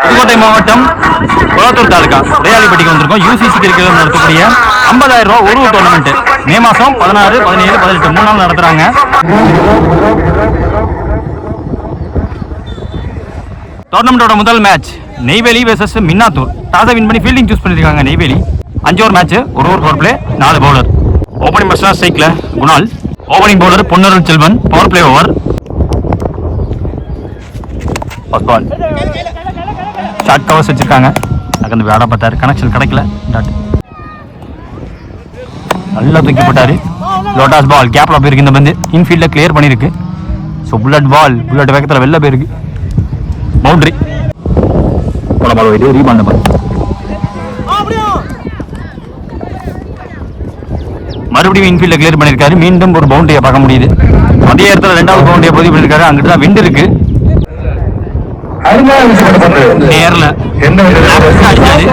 புதுக்கோட்டை மாவட்டம் குளத்தூர் தாலுகா உடையாளிப்பட்டிக்கு வந்திருக்கோம். UCC cricket நடத்தக்கூடிய 50,000 ரூபா ஒரு டோர்னமெண்ட் மே மாதம் 16, 17, 18 3 நாள் நடத்துறாங்க. டோர்னமெண்டோட முதல் மேட்ச் நெய்வேலி வெர்சஸ் மின்னாத்தூர். டாஸை வின் பண்ணி ஃபீல்டிங் சூஸ் பண்ணியிருக்காங்க நெய்வேலி. 5 ஓவர் மேட்ச், ஒரு power play, 4 bowler. Opening batsman ஸ்ட்ரைக்ல Kunal, opening bowler Ponnarul Selvan. Power play over. First ball short covers வச்சிருக்காங்க. அங்கே வேலை பார்த்தாரு, கனெக்ஷன் கிடைக்கல. நல்லா தூக்கி போட்டாரு. லோட்டாஸ் பால் கேப்ல போயிருக்கு. இந்த பந்து இன்ஃபீல்ட கிளியர் பண்ணிருக்கு. ஸோ புல்லட் பால், புல்லட் வேகத்தில் வெளில போயிருக்கு. பவுண்டரி. பால் போயிட்டு ரீபாண்ட் பால். மறுபடியும் இன்ஃபீல்ட கிளியர் பண்ணியிருக்காரு. மீண்டும் ஒரு பவுண்டரியை பார்க்க முடியுது. அதே இடத்துல 2வது பவுண்டரியை பதிவு பண்ணியிருக்காரு. அங்கிட்டு தான் விண்டு இருக்கு. நேர்ல அடிச்சாரு.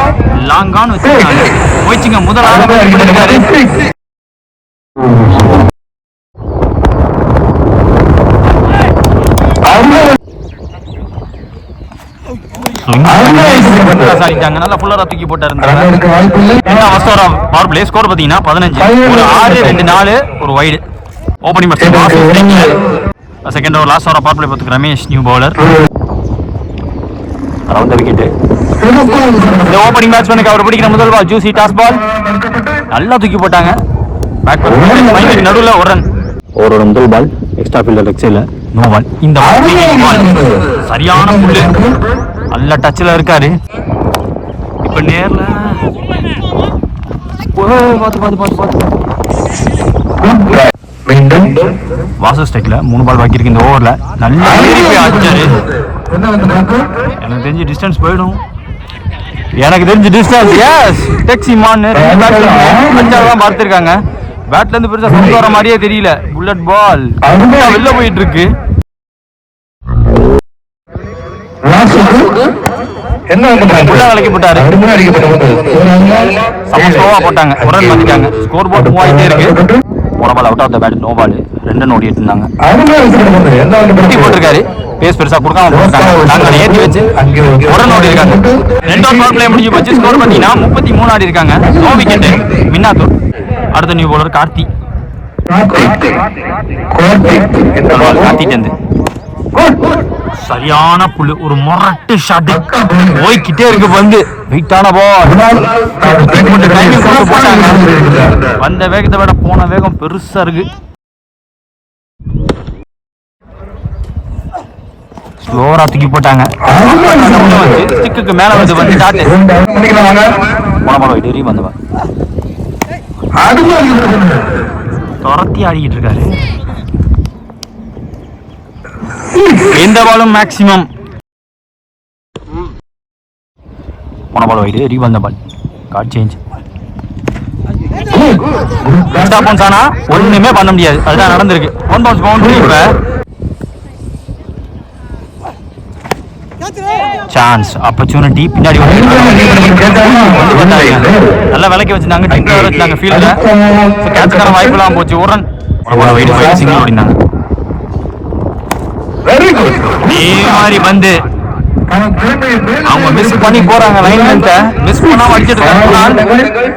லாங்கான் வச்சிருக்காங்க. போயிடுச்சுங்க. முதலாவது பண்ணிருக்காரு. நல்லா ஃபுல்லரா தூக்கி போட்டாரு. பவர் பிளே ஸ்கோர் பாத்தீங்கன்னா 15. ஒரு 6, 2, 4 ஒரு wide. Opening second over last over power play பார்த்துக்கு Ramesh new bowler. Round wicket. இந்த ஓப்பனிங் பேட்ஸ்மேனுக்கு அவர் பிடிக்கிற முதல் பால் ஜூசி டாஸ் பால். நல்லா தூக்கி போட்டாங்க. பேட் நடுவில் ஒரு ரன். ஓவரோட முதல் பால் எக்ஸ்ட்ரா ஃபீல்டர் லெக் சைடில் நோ பால். இந்த பால் சரியான புல்லு. நல்ல டச்சில் இருக்காரு. இப்போ நேரில் வாசு ஸ்ட்ரைக்ல 3 பால் பாக்கி இருக்கு இந்த ஓவர்ல. நல்ல அடிச்சாரு. எனக்கு தெரிஞ்சு டிஸ்டன்ஸ் போயிடும். எனக்கு தெரிஞ்சு டிஸ்டன்ஸ் எஸ் டெக்ஸிமான் அஞ்சாதான் பார்த்துருக்காங்க. பேட்ல இருந்து பெருசா கொண்டு வர மாதிரியே தெரியல. புல்லட் பால் வெளில போயிட்டு இருக்கு. போட்டாரு. போட்டாங்க. ஒரு ரன் மாத்திட்டாங்க. ஸ்கோர் போர்டு மூவ் ஆகிட்டே இருக்கு. போன ball out of the bat, no ball. 2 run ஓடிட்டு இருந்தாங்க. போட்டிருக்காரு. பேஸ் பெருசா கொடுக்காம போட்டாங்க. ஏற்றி வச்சு 1 ரன் ஓடி இருக்காங்க. 2 ஓவர் பிளே முடிஞ்சு போச்சு. ஸ்கோர் பண்ணீங்கன்னா 33 ஆடி இருக்காங்க. No wicket Minnathur. அடுத்த நியூ பவுலர் கார்த்தி. கார்த்திட்டு சரியான புல்லு. ஒரு மொரட்டு ஷாட் போய்கிட்டே இருக்கு. வந்து வெயிட்டான பால். வந்த வேகத்தை விட போன வேகம் பெருசா இருக்கு. ஸ்லோரா தூக்கி போட்டாங்க. ஸ்டிக்கு மேல வந்து டாட்டு போய் வந்தவன் துரத்தி ஆடிக்கிட்டு இருக்காரு. எந்த பாலும் மேக்சிமம். போன பால் வைடு ரீவந்த பால். Guard change. ஆனா ஒண்ணுமே பண்ண முடியாது. அதுதான் நடந்திருக்கு. 1 பவுன்ஸ் பவுண்டரி. Chance opportunity. பின்னாடி நல்லா விலைக்கு வச்சிருந்தாங்க. ஃபீல்ட்ல கேட்சுக்கான வாய்ப்பு எல்லாம் போச்சு. ஒரு ரன் சிங்கிள் ஓடினாங்க. மாதிரி வந்து அவங்க மிஸ் பண்ணி போறாங்க. லைன்மென்ட்ட மிஸ் பண்ணாம அடிச்சிட்டு இருக்காங்க.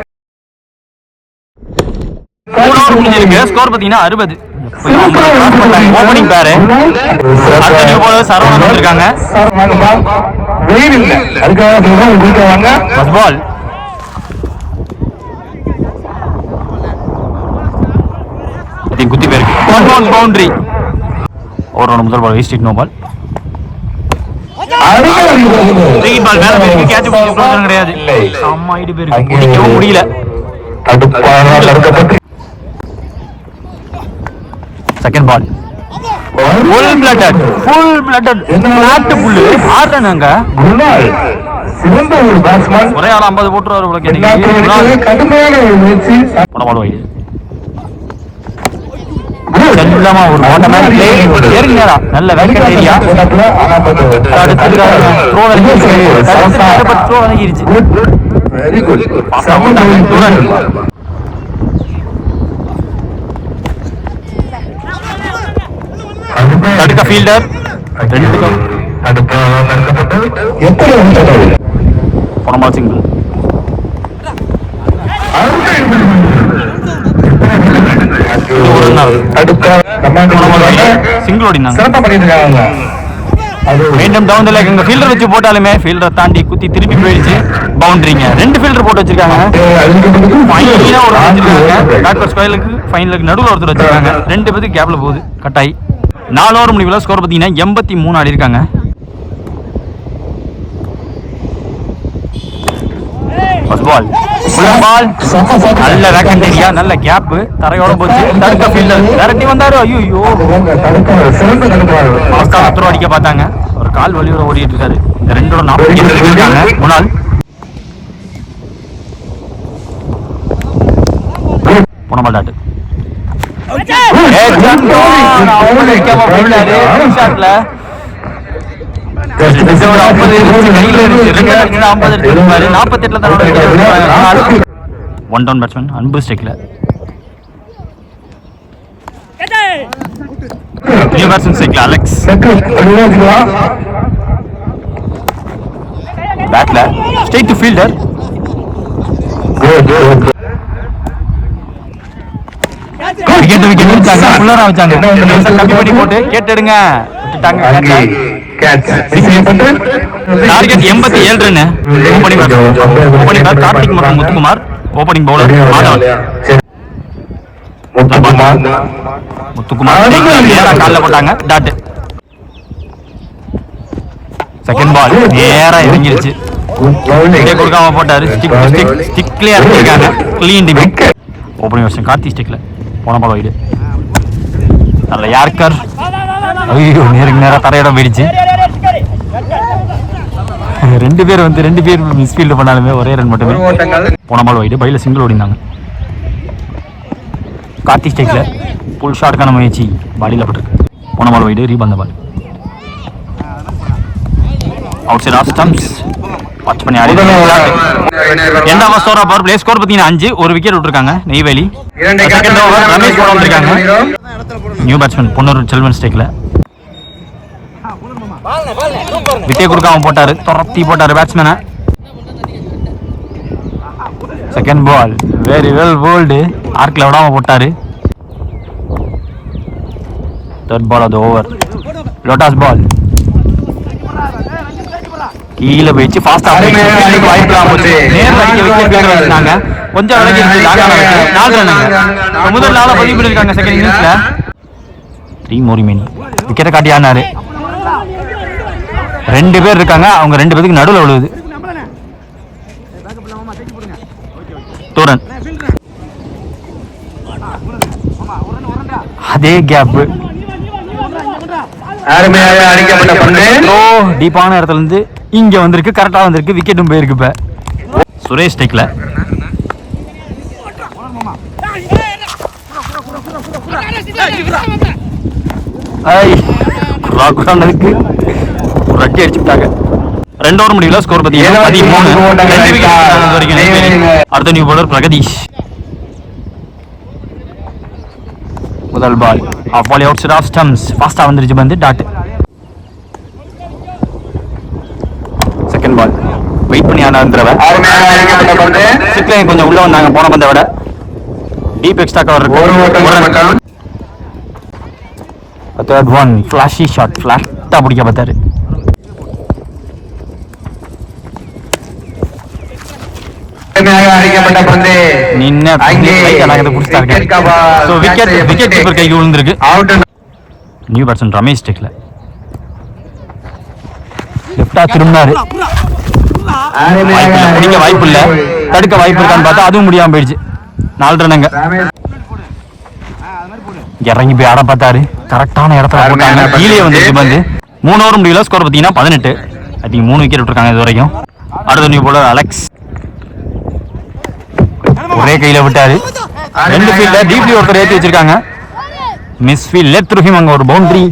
முடிஞ்சிருக்கு. ஸ்கோர் பாத்தீங்கன்னா 60. ஓப்பனிங் பேரு சரவணன் வந்திருக்காங்க. பால் குத்தி போயிருக்கு. பவுண்டரி. ஓவரோட முதல் பால் வேஸ்ட். No ball. பால் மேல போயிருக்கு. கேட்ச் பிடிக்க கிடையாது. அம்மா இடி போயிருக்கு. பிடிக்கவும் முடியல. செகண்ட் பால் ஃபுல் பிளட்டட் நாட்டு புல்லு. 6 ரன். அங்க ஒரே ஆள் 50 போட்டுருவாரு. பால் வைடு செல்லமா ஒரு ஆட்டோமேட்டிக்லி ஏறிங்கடா. நல்ல வேக்கெட் ஏரியா. அடுத்துக்காக த்ரோ வரைக்கும் த்ரோ வரைக்கிருச்சு. Very good. தடுக்க ஃபீல்டர் ரெண்டுக்கும் போனமா சிங்கிள். சிங்கிள் ஓடினாங்க. மீண்டும் டவுன் லைக் இங்க ஃபீல்டர் வச்சு போட்டாலுமே ஃபீல்டர் தாண்டி குத்தி திருப்பி போயிடுச்சு. பவுண்டரிங்க. 2 ஃபீல்டர் போட்டு வச்சிருக்காங்க. ஃபைனலா ஒரு வச்சிருக்காங்க. டாக்டர் ஸ்கொயருக்கு ஃபைனலுக்கு நடுவுல ஒருத்தர் வச்சிருக்காங்க. 2 பேருக்கு கேப்ல போகுது கட்டாய். 4 ஓவர் முடிவுல ஸ்கோர் பார்த்தீங்கன்னா 83 ஆடி இருக்காங்க. ஃபர்ஸ்ட் பால் நல்ல வேக்கன்ட் ஏரியா. நல்ல கேப். தரையோட போச்சு. தடுக்க ஃபீல்டர் விரட்டி வந்தாரு. ஐயோ த்ரோ அடிக்க பார்த்தாங்க. ஒரு கால் வலியோட ஓடிட்டு இருக்காரு. இந்த 2ஓட 40 இருக்காங்க. முன்னாள் போன ball dot one down batsman Anbu ஸ்ட்ரைக்ல. நியூ பேட்ஸ்மேன் ஸ்ட்ரைக்ல அலெக்ஸ். பேட்ல ஸ்ட்ரைட் டு ஃபீல்டர். போட்டு கேட்டெடுங்க. Target 87 run. ஓபனிங் கார்த்திக் மற்றும் முத்துக்குமார். ஓபனிங் பவுலர் முத்துக்குமார் காலில் போட்டாங்க. டாட். செகண்ட் பால் நேரா இறங்கிருச்சு. கொடுக்காம போட்டாரு. ஸ்டிக்லயே இறங்கிருக்காங்க. கிளீன் டிமிக். ஓபனிங் வருஷம் கார்த்தி ஸ்டிக்ல. போன பால் வைடு. நல்ல யார்கர். ஐயோ நேரா தரையிடம் போயிடுச்சு. 2 பேர் மிஸ்ஃபீல்டு பண்ணாலுமே ஒரே ரன் மட்டுமே. போன பால் வைடு. பையில சிங்கிள் ஓடினாங்க. கார்த்தி ஸ்டிக்ல புல் ஷாட்கான முயற்சி பாடியில் பட்டிருக்கு. போன பால் வைடு. ரீபந்த ball outside off stumps. Watch பண்ணி ஆடி. இரண்டாவது ஸ்கோர் பவர் பிளே ஸ்கோர் பார்த்தீங்கன்னா 5. ஒரு விக்கெட் விட்டுருக்காங்க நெய்வேலி. செகண்ட் ஓவர் ரமேஷ் போட வந்திருக்காங்க. நியூ பேட்ஸ்மேன் பொன்னூர் செல்வன் ஸ்டேக்ல. விக்கெட் கொடுக்காம போட்டாரு. துரத்தி போட்டாரு பேட்ஸ்மேனை. Second ball very well bowled. ஆர்க்ல விடாம போட்டாரு. Third ball of the over. லோட்டாஸ் பால் கீழே போயிடுச்சு. ஃபாஸ்டா வாய்ப்புலாம் போச்சு. நேர்ல அடிக்க விக்கெட் வச்சிருந்தாங்க. கொஞ்சம் விலகி இருந்து 4 ரன். முதல் நாள பதிவு பண்ணிருக்காங்க செகண்ட் இன்னிங்ஸ்ல. 3 more remaining. விக்கெட்டை காட்டி ஆனாரு. 2 பேர் இருக்காங்க. அவங்க 2 பேருக்கு நடுவில் விழுவுது. 2 ரன். அதே கேப். டீப்பான இடத்துல இருந்து இங்க வந்திருக்கு. கரெக்டா வந்திருக்கு. விக்கெட்டும் போயிருக்கு. இப்ப சுரேஷ் டெக்ல. ரட்டி அடிச்சுட்டாங்க. 2 ஓவர் முடியல. ஸ்கோர் பார்த்தீங்கன்னா 13. அடுத்த நியூ பவுலர் பிரகதீஷ். முதல் ball off ball outside off stumps. ஃபாஸ்டா வந்துருச்சு. வந்து டாட். செகண்ட் பால் வெயிட் பண்ணி ஆனான்றவ சிக்லைன் கொஞ்சம் உள்ள வந்தாங்க. போன பந்தை விட டீப் எக்ஸ்ட்ரா கவர் இருக்கு. Third one flashy shot. ஃபிளாட்டா பிடிக்க பார்த்தாரு. கைக்கு விழுந்திருக்கு. நியூ பேட்ஸ்மேன் ரமேஷ் டெக்ல. லெஃப்டா திரும்பினாரு. பிடிக்க வாய்ப்பு இல்ல. தடுக்க வாய்ப்பு இருக்கான்னு பார்த்தா அதுவும் முடியாம போயிடுச்சு. 4 ரன்னுங்க. இறங்கி போய் ஆட பார்த்தாரு. கரெக்டான இடத்துல போட்டாங்க. கீழே வந்துருக்கு பந்து. 3 ஓவர் முடியல. ஸ்கோர் பார்த்தீங்கன்னா 18. ஐ திங்க் 3 விக்கெட் விட்டுருக்காங்க இது வரைக்கும். அடுத்த நியூ பவுலர் அலெக்ஸ். ஒரே கையில விட்டாரு. 2 ஃபீல்ட்ல டீப்லி ஒருத்தர் ஏற்றி வச்சிருக்காங்க. Misfield let through him. அங்க ஒரு பவுண்டரி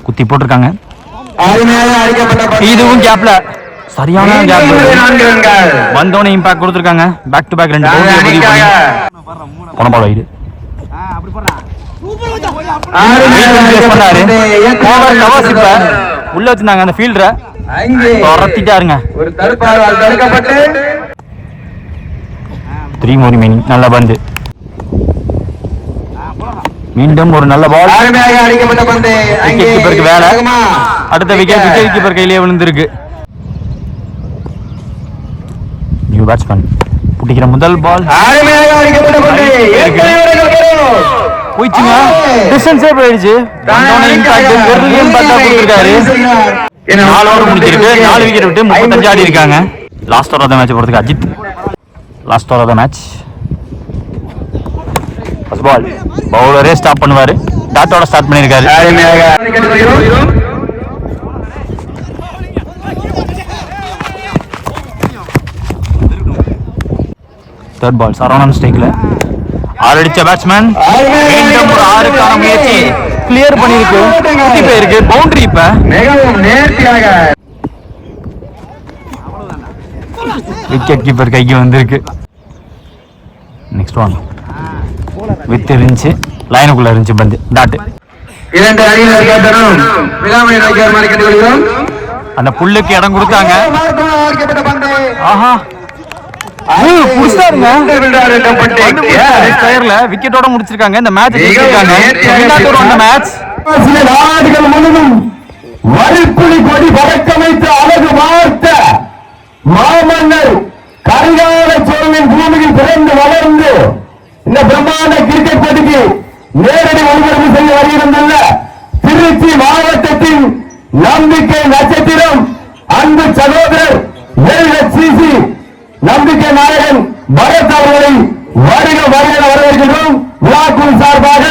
குத்தி போட்டிருக்காங்க. இதுவும் கேப்ல சரியான கேப் வந்தோடனே இம்பாக்ட் கொடுத்துருக்காங்க. பேக் டு பேக் 2 பவுண்டரி போன பால் வைடு பண்ணாரு. உள்ள வச்சிருந்தாங்க அந்த ஃபீல்டரை துரத்திட்டாருங்க. 3 more remaining. நல்ல பந்து, மீண்டும் ஒரு நல்ல பால். விக்கெட் கீப்பருக்கு வேலை. அடுத்த விக்கெட் கீப்பர் கையிலேயே விழுந்திருக்கு. நியூ பேட்ஸ்மேன் பிடிக்கிற முதல் பால் போயிடுச்சுங்க. டிஸ்டன்ஸே போயிடுச்சு. 4 ஓவர் முடிச்சிருக்கு. 4 விக்கெட் விட்டு 35 ஆடி இருக்காங்க. Last over of the match போறதுக்கு Ajith last over of the match first ball பவுலரே ஸ்டாப் பண்ணுவாரு. டாட்டோட ஸ்டார்ட் பண்ணியிருக்காரு. தேர்ட் பால் சரவணன் ஸ்ட்ரைக்ல 6 அடிச்ச பேட்ஸ்மேன் மீண்டும் ஒரு 6க்கான முயற்சி கிளியர் பண்ணிருக்கு. குட்டி போயிருக்கு பவுண்டரி. இப்ப விக்கெட் கீப்பர் கைக்கு வந்திருக்கு. நெக்ஸ்ட் ஒன் வித் இருந்துச்சு, லைனுக்குள்ள இருந்துச்சு பந்து. டாட் அந்த புல்லுக்கு இடம் கொடுத்தாங்க. ஆஹா விக்கெட்டோட முடிச்சிருக்காங்க. இந்த மேட்ச் வரிப்புலி கொடி பறக்கமைத்து அழகு வார்த்த மாமன்னர் கரிகால சோழனின் பூமியில் பிறந்து வளர்ந்து இந்த பிரம்மாண்ட கிரிக்கெட் போட்டிக்கு நேரடி ஒளிபரப்பு செய்ய வருகிறதல்ல திருச்சி மாவட்டத்தின் நம்பிக்கை நட்சத்திரம் அன்பு சகோதரர் LHCC நம்பிக்கை நாயகன் பரத் அவர்களை வருக வருக வரவேற்கின்றோம். விழாக்குழு சார்பாக